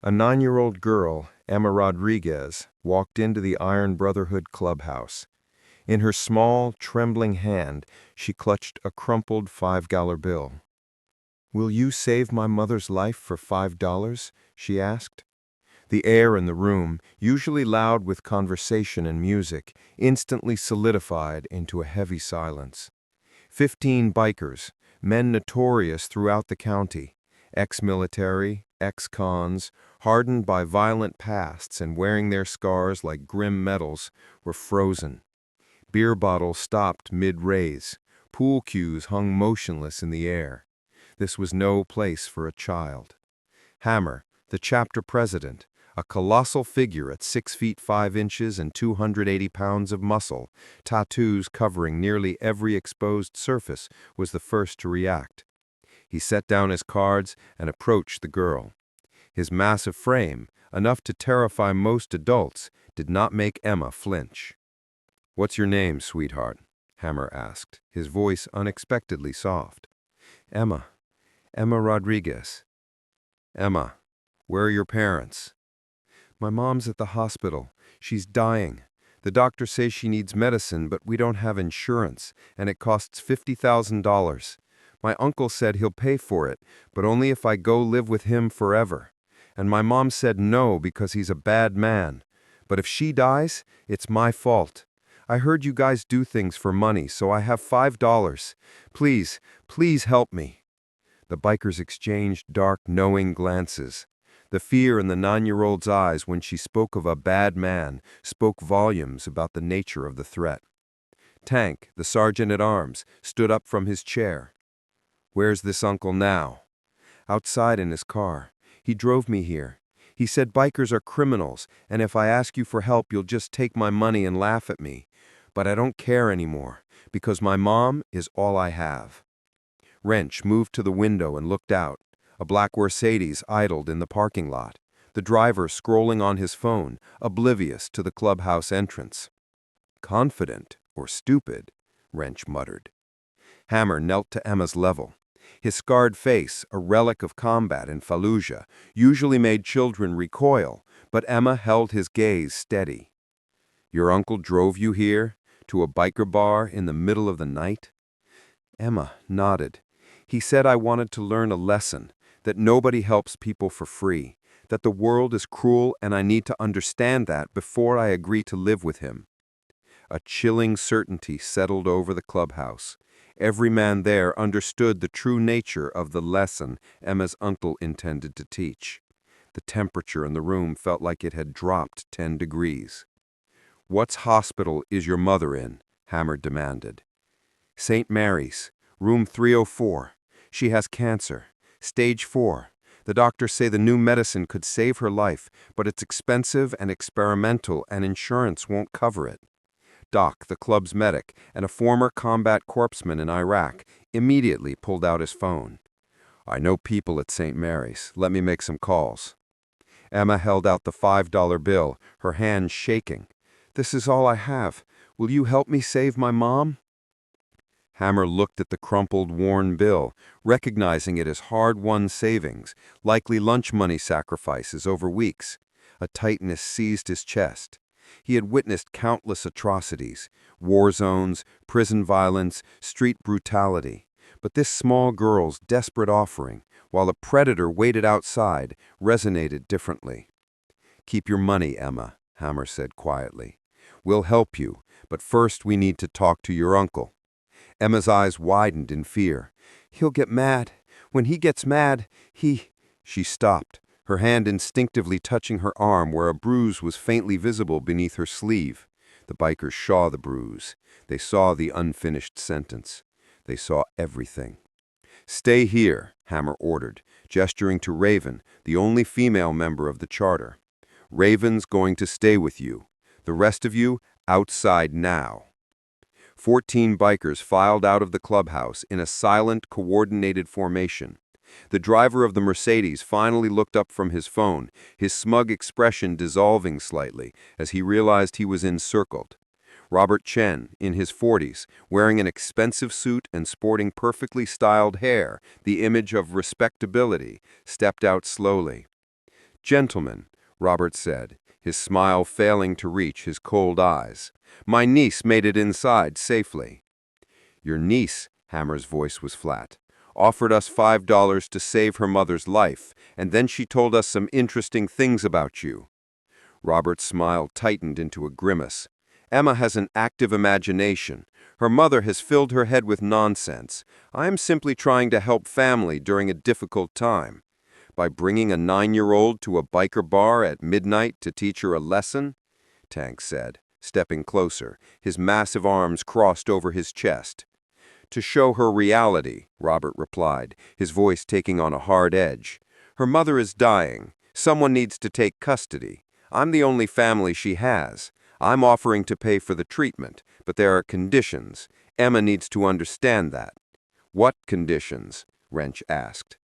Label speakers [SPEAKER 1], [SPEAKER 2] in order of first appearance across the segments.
[SPEAKER 1] A 9-year-old girl, Emma Rodriguez, walked into the Iron Brotherhood clubhouse. In her small, trembling hand, she clutched a crumpled $5 bill. "Will you save my mother's life for $5?" she asked. The air in the room, usually loud with conversation and music, instantly solidified into a heavy silence. 15 bikers, men notorious throughout the county, ex-military, ex-cons, hardened by violent pasts and wearing their scars like grim medals, were frozen. Beer bottles stopped mid-raise. Pool cues hung motionless in the air. This was no place for a child. Hammer, the chapter president, a colossal figure at 6 feet 5 inches and 280 pounds of muscle, tattoos covering nearly every exposed surface, was the first to react. He set down his cards and approached the girl. His massive frame, enough to terrify most adults, did not make Emma flinch. "What's your name, sweetheart?" Hammer asked, his voice unexpectedly soft. Emma Rodriguez." "Emma, where are your parents?" "My mom's at the hospital. She's dying. The doctor says she needs medicine, but we don't have insurance, and it costs $50,000. My uncle said he'll pay for it, but only if I go live with him forever. And my mom said no because he's a bad man. But if she dies, it's my fault. I heard you guys do things for money, so I have $5. Please, please help me." The bikers exchanged dark, knowing glances. The fear in the 9-year-old's eyes when she spoke of a bad man spoke volumes about the nature of the threat. Tank, the sergeant-at-arms, stood up from his chair. "Where's this uncle now?" "Outside in his car. He drove me here. He said bikers are criminals, and if I ask you for help, you'll just take my money and laugh at me. But I don't care anymore, because my mom is all I have." Wrench moved to the window and looked out. A black Mercedes idled in the parking lot, the driver scrolling on his phone, oblivious to the clubhouse entrance. "Confident or stupid," Wrench muttered. Hammer knelt to Emma's level. His scarred face, a relic of combat in Fallujah, usually made children recoil, but Emma held his gaze steady. "Your uncle drove you here, to a biker bar in the middle of the night?" Emma nodded. "He said I wanted to learn a lesson, that nobody helps people for free, that the world is cruel and I need to understand that before I agree to live with him." A chilling certainty settled over the clubhouse. Every man there understood the true nature of the lesson Emma's uncle intended to teach. The temperature in the room felt like it had dropped 10 degrees. "What hospital is your mother in?" Hammer demanded. "St. Mary's, room 304. She has cancer. Stage 4. The doctors say the new medicine could save her life, but it's expensive and experimental and insurance won't cover it." Doc, the club's medic, and a former combat corpsman in Iraq, immediately pulled out his phone. "I know people at St. Mary's. Let me make some calls." Emma held out the $5 bill, her hand shaking. "This is all I have. Will you help me save my mom?" Hammer looked at the crumpled, worn bill, recognizing it as hard-won savings, likely lunch money sacrifices over weeks. A tightness seized his chest. He had witnessed countless atrocities, war zones, prison violence, street brutality. But this small girl's desperate offering, while a predator waited outside, resonated differently. "Keep your money, Emma," Hammer said quietly. "We'll help you, but first we need to talk to your uncle." Emma's eyes widened in fear. "He'll get mad. When he gets mad, he—" She stopped, her hand instinctively touching her arm where a bruise was faintly visible beneath her sleeve. The bikers saw the bruise. They saw the unfinished sentence. They saw everything. "Stay here," Hammer ordered, gesturing to Raven, the only female member of the charter. "Raven's going to stay with you. The rest of you, outside now." 14 bikers filed out of the clubhouse in a silent, coordinated formation. The driver of the Mercedes finally looked up from his phone, his smug expression dissolving slightly as he realized he was encircled. Robert Chen, in his 40s, wearing an expensive suit and sporting perfectly styled hair, the image of respectability, stepped out slowly.
[SPEAKER 2] "Gentlemen," Robert said, his smile failing to reach his cold eyes, "my niece made it inside safely." "Your niece," Hammer's voice was flat, "offered us $5 to save her mother's life, and then she told us some interesting things about you." Robert's smile tightened into a grimace. "Emma has an active imagination. Her mother has filled her head with nonsense. I am simply trying to help family during a difficult time. By bringing a 9-year-old to a biker bar at midnight to teach her a lesson?" Tank said, stepping closer, his massive arms crossed over his chest. "To show her reality," Robert replied, his voice taking on a hard edge. "Her mother is dying. Someone needs to take custody. I'm the only family she has. I'm offering to pay for the treatment, but there are conditions. Emma needs to understand that." "What conditions?" Wrench asked.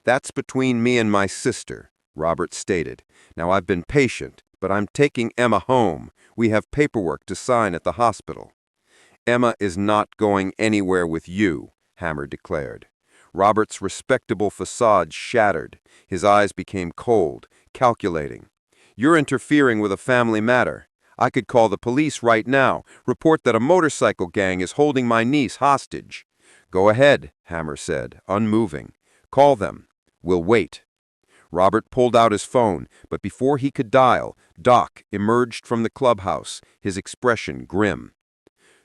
[SPEAKER 2] "That's between me and my sister," Robert stated. "Now I've been patient, but I'm taking Emma home. We have paperwork to sign at the hospital." "Emma is not going anywhere with you," Hammer declared. Robert's respectable facade shattered. His eyes became cold, calculating. "You're interfering with a family matter. I could call the police right now, report that a motorcycle gang is holding my niece hostage." "Go ahead," Hammer said, unmoving. "Call them. We'll wait." Robert pulled out his phone, but before he could dial, Doc emerged from the clubhouse, his expression grim.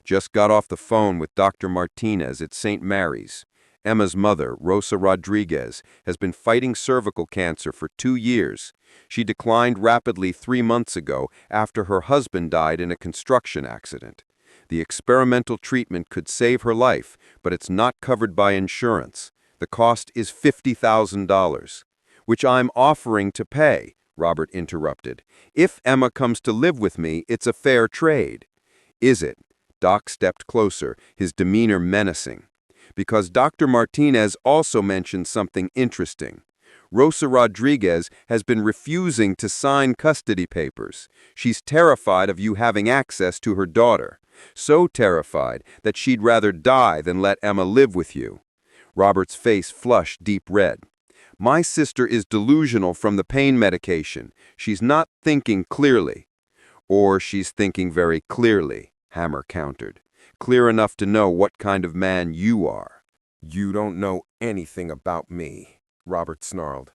[SPEAKER 2] "Just got off the phone with Dr. Martinez at St. Mary's. Emma's mother, Rosa Rodriguez, has been fighting cervical cancer for 2 years. She declined rapidly 3 months ago after her husband died in a construction accident. The experimental treatment could save her life, but it's not covered by insurance. The cost is $50,000. "Which I'm offering to pay," Robert interrupted. "If Emma comes to live with me, it's a fair trade." "Is it?" Doc stepped closer, his demeanor menacing. "Because Dr. Martinez also mentioned something interesting. Rosa Rodriguez has been refusing to sign custody papers. She's terrified of you having access to her daughter. So terrified that she'd rather die than let Emma live with you." Robert's face flushed deep red. "My sister is delusional from the pain medication. She's not thinking clearly." "Or she's thinking very clearly," Hammer countered. "Clear enough to know what kind of man you are." "You don't know anything about me," Robert snarled.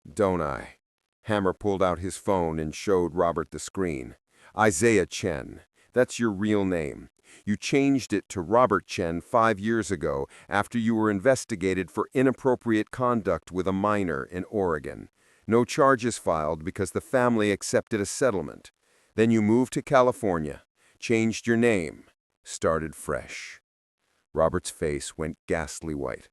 [SPEAKER 2] "Don't I?" Hammer pulled out his phone and showed Robert the screen. "Isaiah Chen. That's your real name. You changed it to Robert Chen 5 years ago after you were investigated for inappropriate conduct with a minor in Oregon. No charges filed because the family accepted a settlement. Then you moved to California, changed your name, started fresh." Robert's face went ghastly white.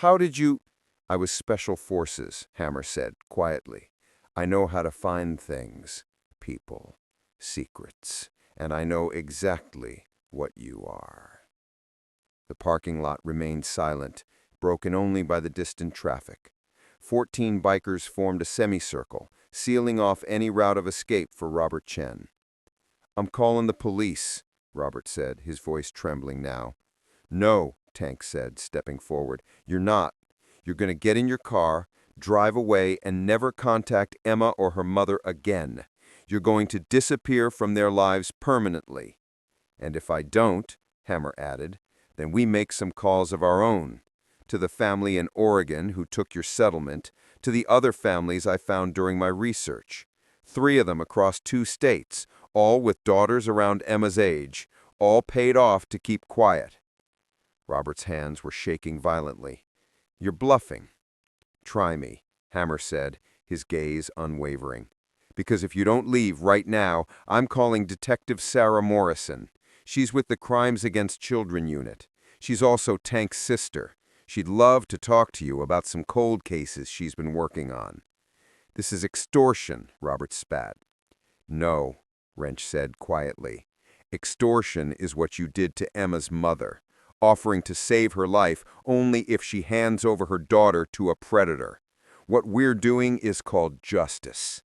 [SPEAKER 2] "How did you—" "I was Special Forces," Hammer said quietly. "I know how to find things, people, secrets, and I know exactly what you are." The parking lot remained silent, broken only by the distant traffic. 14 bikers formed a semicircle, sealing off any route of escape for Robert Chen. "I'm calling the police," Robert said, his voice trembling now. "No," Tank said, stepping forward. "You're not. You're going to get in your car, drive away, and never contact Emma or her mother again. You're going to disappear from their lives permanently. And if I don't," Hammer added, "then we make some calls of our own. To the family in Oregon who took your settlement, to the other families I found during my research. 3 of them across 2 states, all with daughters around Emma's age, all paid off to keep quiet." Robert's hands were shaking violently. "You're bluffing." "Try me," Hammer said, his gaze unwavering. "Because if you don't leave right now, I'm calling Detective Sarah Morrison. She's with the Crimes Against Children unit. She's also Tank's sister. She'd love to talk to you about some cold cases she's been working on." "This is extortion," Robert spat. "No," Wrench said quietly. "Extortion is what you did to Emma's mother, offering to save her life only if she hands over her daughter to a predator. What we're doing is called justice."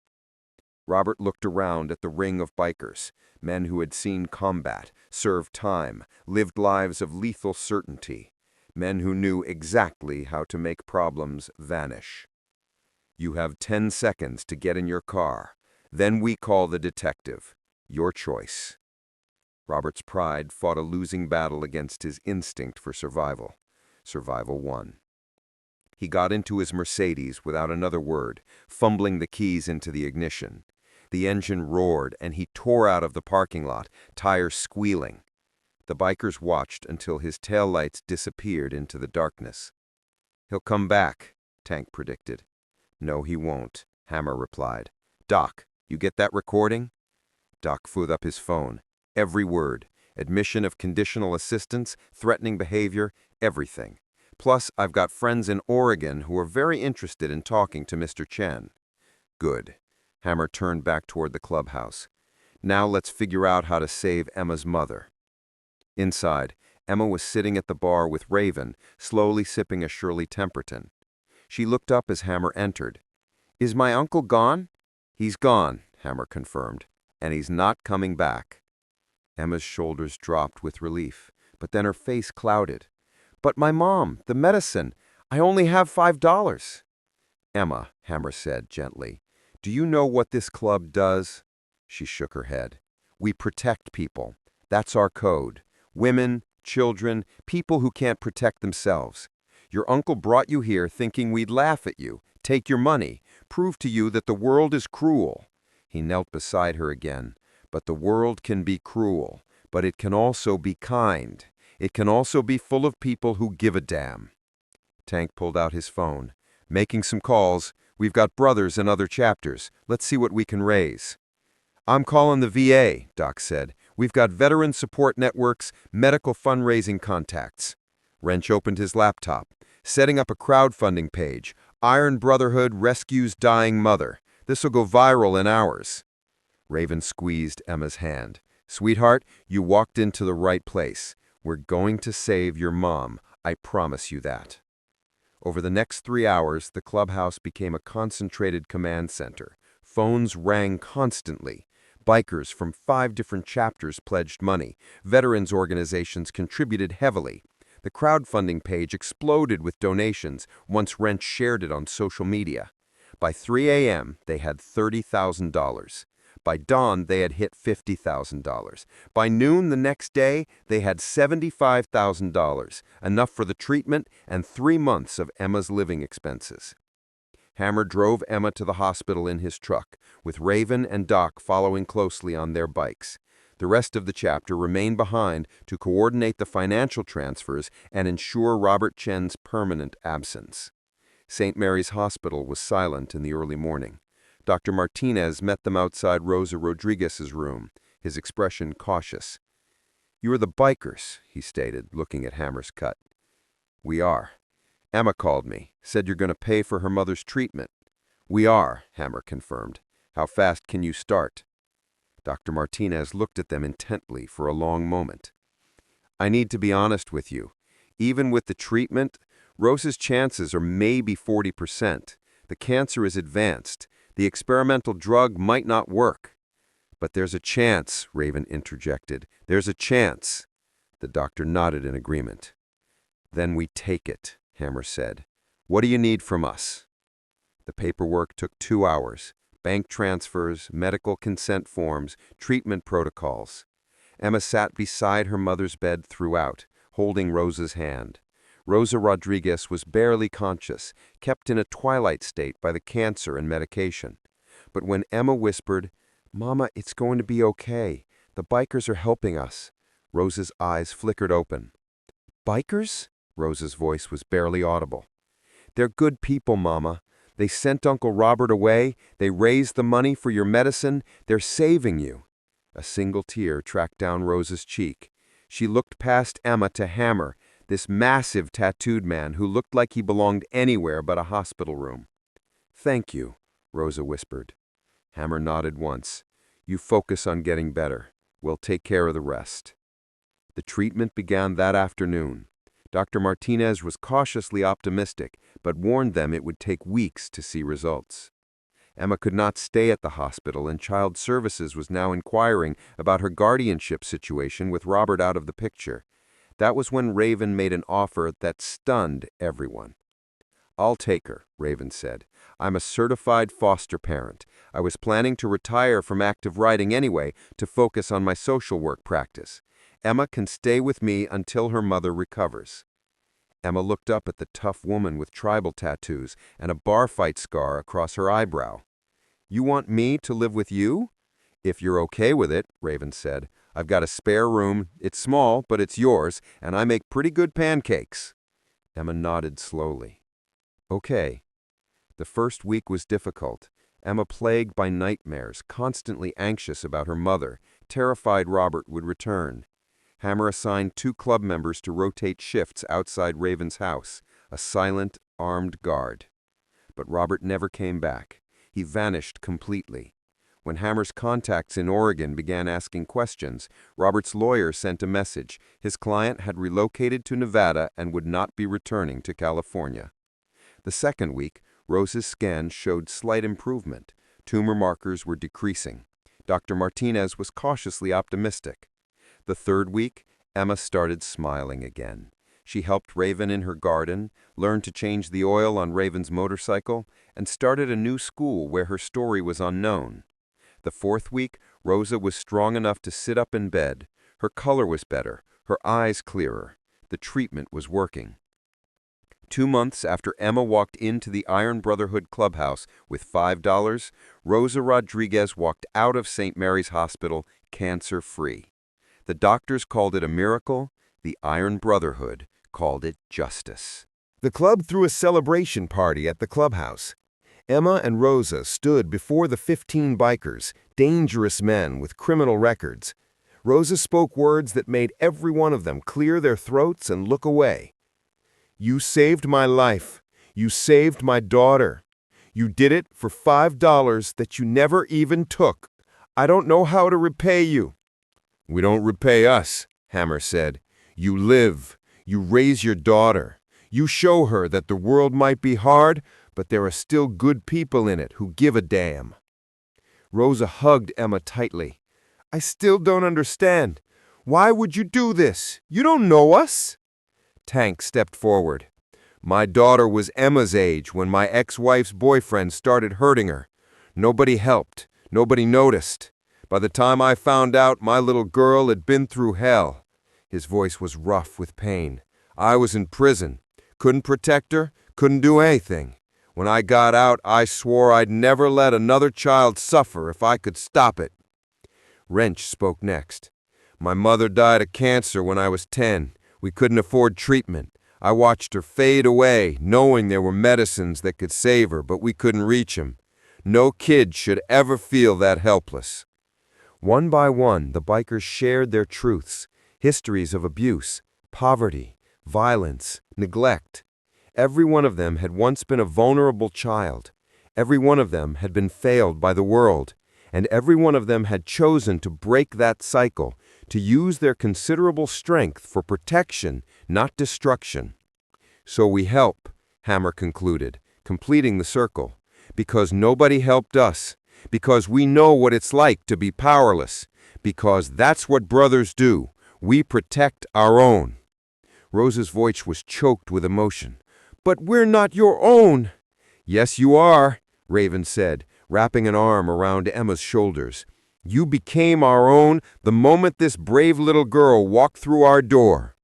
[SPEAKER 2] Robert looked around at the ring of bikers, men who had seen combat, served time, lived lives of lethal certainty, men who knew exactly how to make problems vanish. You have 10 seconds to get in your car. Then we call the detective. Your choice. Robert's pride fought a losing battle against his instinct for survival. Survival won. He got into his Mercedes without another word, fumbling the keys into the ignition. The engine roared, and he tore out of the parking lot, tires squealing. The bikers watched until his taillights disappeared into the darkness. "He'll come back," Tank predicted. "No, he won't," Hammer replied. "Doc, you get that recording?" Doc flew up his phone. Every word. Admission of conditional assistance, threatening behavior, everything. Plus, I've got friends in Oregon who are very interested in talking to Mr. Chen. Good. Hammer turned back toward the clubhouse. Now let's figure out how to save Emma's mother. Inside, Emma was sitting at the bar with Raven, slowly sipping a Shirley Temperton. She looked up as Hammer entered. "Is my uncle gone?" "He's gone," Hammer confirmed, "and he's not coming back." Emma's shoulders dropped with relief, but then her face clouded. "But my mom, the medicine, I only have $5. "Emma," Hammer said gently, "do you know what this club does?" She shook her head. "We protect people. That's our code. Women, children, people who can't protect themselves. Your uncle brought you here thinking we'd laugh at you, take your money, prove to you that the world is cruel." He knelt beside her again. "But the world can be cruel, but it can also be kind. It can also be full of people who give a damn." Tank pulled out his phone. "Making some calls. We've got brothers in other chapters. Let's see what we can raise." "I'm calling the VA," Doc said. "We've got veteran support networks, medical fundraising contacts." Wrench opened his laptop. "Setting up a crowdfunding page. Iron Brotherhood rescues dying mother. This'll go viral in hours." Raven squeezed Emma's hand. "Sweetheart, you walked into the right place. We're going to save your mom. I promise you that." Over the next 3 hours, the clubhouse became a concentrated command center. Phones rang constantly. Bikers from 5 different chapters pledged money. Veterans organizations contributed heavily. The crowdfunding page exploded with donations once Wrench shared it on social media. By 3 a.m., they had $30,000. By dawn, they had hit $50,000. By noon the next day, they had $75,000, enough for the treatment and 3 months of Emma's living expenses. Hammer drove Emma to the hospital in his truck, with Raven and Doc following closely on their bikes. The rest of the chapter remained behind to coordinate the financial transfers and ensure Robert Chen's permanent absence. St. Mary's Hospital was silent in the early morning. Dr. Martinez met them outside Rosa Rodriguez's room, his expression cautious. "You are the bikers," he stated, looking at Hammer's cut. "We are. Emma called me, said you're going to pay for her mother's treatment." "We are," Hammer confirmed. "How fast can you start?" Dr. Martinez looked at them intently for a long moment. "I need to be honest with you. Even with the treatment, Rosa's chances are maybe 40%. The cancer is advanced. The experimental drug might not work." "But there's a chance," Raven interjected. "There's a chance." The doctor nodded in agreement. "Then we take it," Hammer said. "What do you need from us?" The paperwork took 2 hours. Bank transfers, medical consent forms, treatment protocols. Emma sat beside her mother's bed throughout, holding Rosa's hand. Rosa Rodriguez was barely conscious, kept in a twilight state by the cancer and medication. But when Emma whispered, "Mama, it's going to be okay. The bikers are helping us," Rosa's eyes flickered open. "Bikers?" Rosa's voice was barely audible. "They're good people, Mama. They sent Uncle Robert away. They raised the money for your medicine. They're saving you." A single tear tracked down Rosa's cheek. She looked past Emma to Hammer, this massive tattooed man who looked like he belonged anywhere but a hospital room. "Thank you," Rosa whispered. Hammer nodded once. "You focus on getting better. We'll take care of the rest." The treatment began that afternoon. Dr. Martinez was cautiously optimistic, but warned them it would take weeks to see results. Emma could not stay at the hospital, and Child Services was now inquiring about her guardianship situation with Robert out of the picture. That was when Raven made an offer that stunned everyone. "I'll take her," Raven said. "I'm a certified foster parent. I was planning to retire from active writing anyway to focus on my social work practice. Emma can stay with me until her mother recovers." Emma looked up at the tough woman with tribal tattoos and a bar fight scar across her eyebrow. "You want me to live with you?" "If you're okay with it," Raven said. "I've got a spare room. It's small, but it's yours, and I make pretty good pancakes." Emma nodded slowly. "Okay." The first week was difficult. Emma plagued by nightmares, constantly anxious about her mother, terrified Robert would return. Hammer assigned 2 club members to rotate shifts outside Raven's house, a silent, armed guard. But Robert never came back. He vanished completely. When Hammer's contacts in Oregon began asking questions, Robert's lawyer sent a message. His client had relocated to Nevada and would not be returning to California. The second week, Rose's scan showed slight improvement. Tumor markers were decreasing. Dr. Martinez was cautiously optimistic. The third week, Emma started smiling again. She helped Raven in her garden, learned to change the oil on Raven's motorcycle, and started a new school where her story was unknown. The fourth week, Rosa was strong enough to sit up in bed. Her color was better, her eyes clearer. The treatment was working. 2 months after Emma walked into the Iron Brotherhood clubhouse with $5, Rosa Rodriguez walked out of St. Mary's Hospital cancer-free. The doctors called it a miracle. The Iron Brotherhood called it justice.
[SPEAKER 1] The club threw a celebration party at the clubhouse. Emma and Rosa stood before the 15 bikers, dangerous men with criminal records. Rosa spoke words that made every one of them clear their throats and look away. "You saved my life. You saved my daughter. You did it for $5 that you never even took. I don't know how to repay you." "We don't repay us," Hammer said. "You live. You raise your daughter. You show her that the world might be hard, but there are still good people in it who give a damn." Rosa hugged Emma tightly. "I still don't understand. Why would you do this? You don't know us." Tank stepped forward. "My daughter was Emma's age when my ex-wife's boyfriend started hurting her. Nobody helped. Nobody noticed. By the time I found out, my little girl had been through hell." His voice was rough with pain. "I was in prison. Couldn't protect her, couldn't do anything. When I got out, I swore I'd never let another child suffer if I could stop it." Wrench spoke next. "My mother died of cancer when I was 10. We couldn't afford treatment. I watched her fade away, knowing there were medicines that could save her, but we couldn't reach them. No kid should ever feel that helpless." One by one, the bikers shared their truths, histories of abuse, poverty, violence, neglect. Every one of them had once been a vulnerable child. Every one of them had been failed by the world. And every one of them had chosen to break that cycle, to use their considerable strength for protection, not destruction. "So we help," Hammer concluded, completing the circle, "because nobody helped us, because we know what it's like to be powerless, because that's what brothers do. We protect our own." Rosa's voice was choked with emotion. "But we're not your own." "Yes, you are," Raven said, wrapping an arm around Emma's shoulders. "You became our own the moment this brave little girl walked through our door."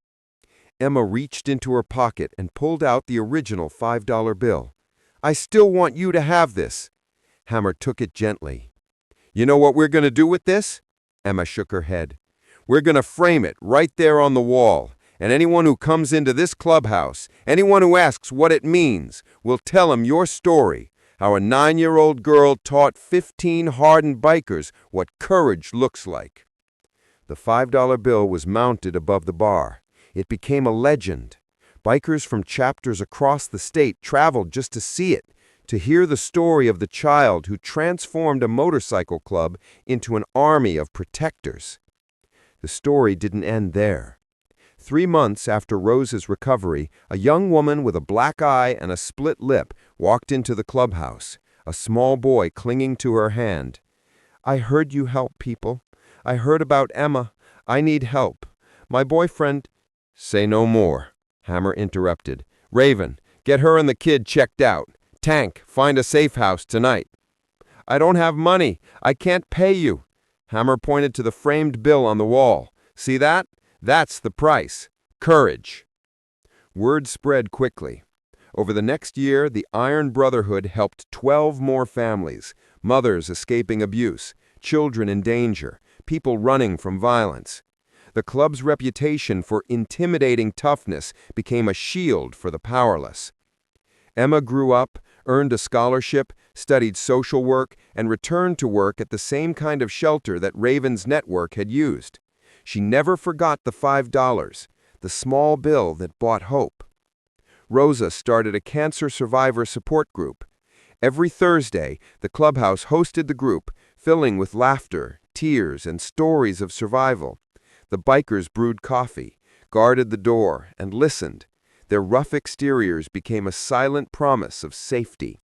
[SPEAKER 1] Emma reached into her pocket and pulled out the original $5 bill. "I still want you to have this." Hammer took it gently. "You know what we're going to do with this?" Emma shook her head. "We're going to frame it right there on the wall, and anyone who comes into this clubhouse, anyone who asks what it means, will tell him your story, how a 9-year-old girl taught 15 hardened bikers what courage looks like." The $5 bill was mounted above the bar. It became a legend. Bikers from chapters across the state traveled just to see it, to hear the story of the child who transformed a motorcycle club into an army of protectors. The story didn't end there. 3 months after Rose's recovery, a young woman with a black eye and a split lip walked into the clubhouse, a small boy clinging to her hand. "I heard you help people. I heard about Emma. I need help. My boyfriend—" "Say no more," Hammer interrupted. "Raven,
[SPEAKER 2] Get her and the kid checked out. Tank, find a safe house tonight. I don't have money. I can't pay you. Hammer pointed to the framed bill on the wall. See that? That's the price. Courage. Word spread quickly. Over the next year, the Iron Brotherhood helped 12 more families, mothers escaping abuse, children in danger, people running from violence. The club's reputation for intimidating toughness became a shield for the powerless. Emma grew up, earned a scholarship, studied social work, and returned to work at the same kind of shelter that Raven's network had used. She never forgot the $5, the small bill that bought hope. Rosa started a cancer survivor support group. Every Thursday, the clubhouse hosted the group, filling with laughter, tears, and stories of survival. The bikers brewed coffee, guarded the door, and listened. Their rough exteriors became a silent promise of safety.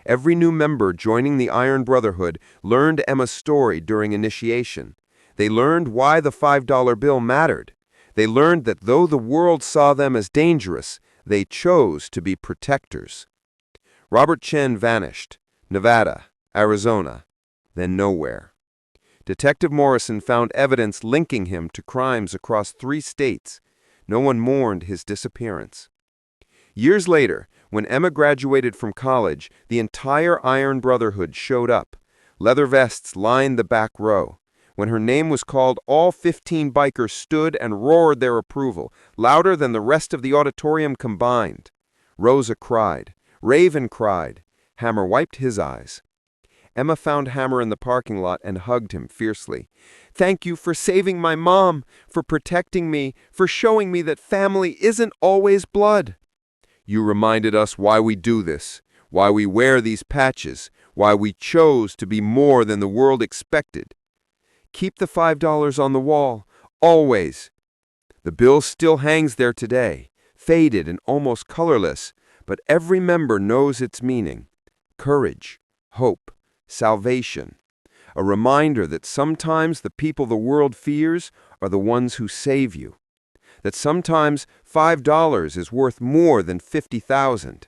[SPEAKER 2] Every new member joining the Iron Brotherhood learned Emma's story during initiation. They learned why the $5 bill mattered. They learned that though the world saw them as dangerous, they chose to be protectors. Robert Chen vanished. Nevada, Arizona, then nowhere. Detective Morrison found evidence linking him to crimes across 3 states. No one mourned his disappearance. Years later, when Emma graduated from college, the entire Iron Brotherhood showed up. Leather vests lined the back row. When her name was called, all 15 bikers stood and roared their approval, louder than the rest of the auditorium combined. Rosa cried. Raven cried. Hammer wiped his eyes. Emma found Hammer in the parking lot and hugged him fiercely. "Thank you for saving my mom, for protecting me, for showing me that family isn't always blood." "You reminded us why we do this, why we wear these patches, why we chose to be more than the world expected. Keep the $5 on the wall, always." The bill still hangs there today, faded and almost colorless, but every member knows its meaning. Courage, hope, salvation. A reminder that sometimes the people the world fears are the ones who save you. That sometimes $5 is worth more than 50,000.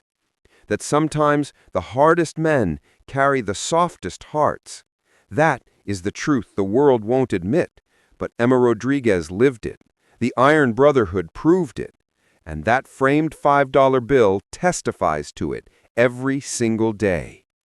[SPEAKER 2] That sometimes the hardest men carry the softest hearts. That is the truth the world won't admit, but Emma Rodriguez lived it. The Iron Brotherhood proved it. And that framed $5 bill testifies to it every single day.